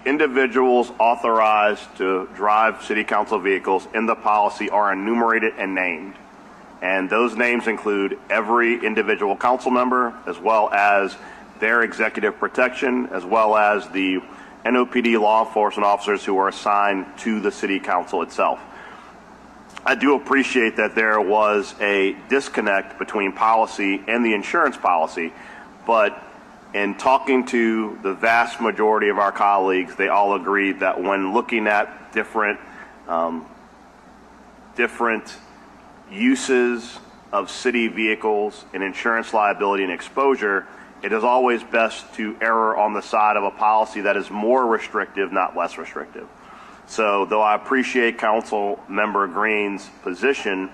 individuals authorized to drive city council vehicles in the policy are enumerated and named. And those names include every individual council member, as well as their executive protection, as well as the NOPD law enforcement officers who are assigned to the city council itself. I do appreciate that there was a disconnect between policy and the insurance policy, but in talking to the vast majority of our colleagues, they all agreed that when looking at different uses of city vehicles and insurance liability and exposure, it is always best to err on the side of a policy that is more restrictive, not less restrictive. So though I appreciate Councilmember Green's position,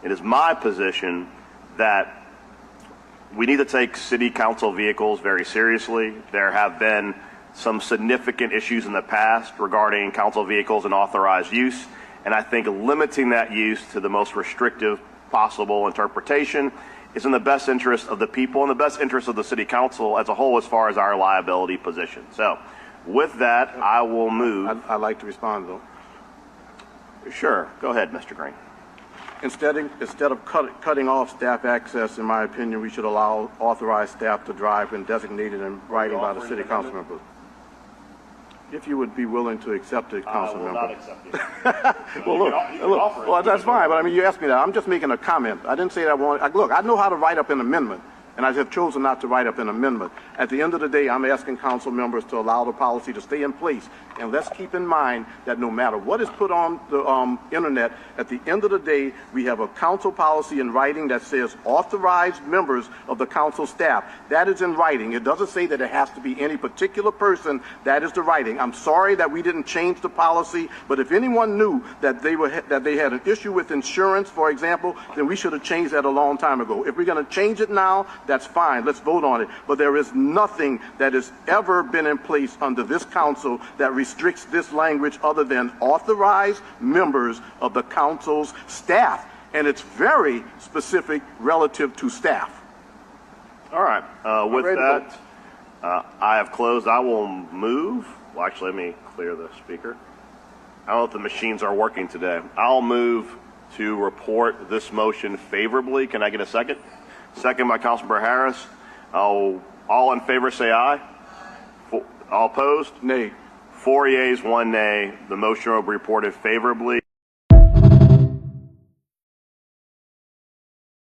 it is my position that we need to take city council vehicles very seriously. There have been some significant issues in the past regarding council vehicles and authorized use, and I think limiting that use to the most restrictive possible interpretation is in the best interest of the people and the best interest of the city council as a whole as far as our liability position. So with that, I will move. I'd like to respond, though. Sure. Go ahead, Mr. Green. Instead of cutting off staff access, in my opinion, we should allow authorized staff to drive when designated in writing by the city council members. If you would be willing to accept it, council member. I will not accept it. Well, that's fine, but I mean, you asked me that. I'm just making a comment. I didn't say that I want. Look, I know how to write up an amendment, and I have chosen not to write up an amendment. At the end of the day, I'm asking council members to allow the policy to stay in place. And let's keep in mind that no matter what is put on the internet, at the end of the day, we have a council policy in writing that says authorized members of the council staff. That is in writing. It doesn't say that it has to be any particular person. That is the writing. I'm sorry that we didn't change the policy, but if anyone knew that they had an issue with insurance, for example, then we should have changed that a long time ago. If we're going to change it now, that's fine. Let's vote on it. But there is nothing that has ever been in place under this council that restricts this language other than authorized members of the council's staff. And it's very specific relative to staff. All right. With that, I have closed. I will move. Well, actually, let me clear the speaker. I don't know if the machines are working today. I'll move to report this motion favorably. Can I get a second? Second by Councilmember Harris. All in favor say aye. All opposed? Nay. 4 yeas, 1 nay. The motion will be reported favorably.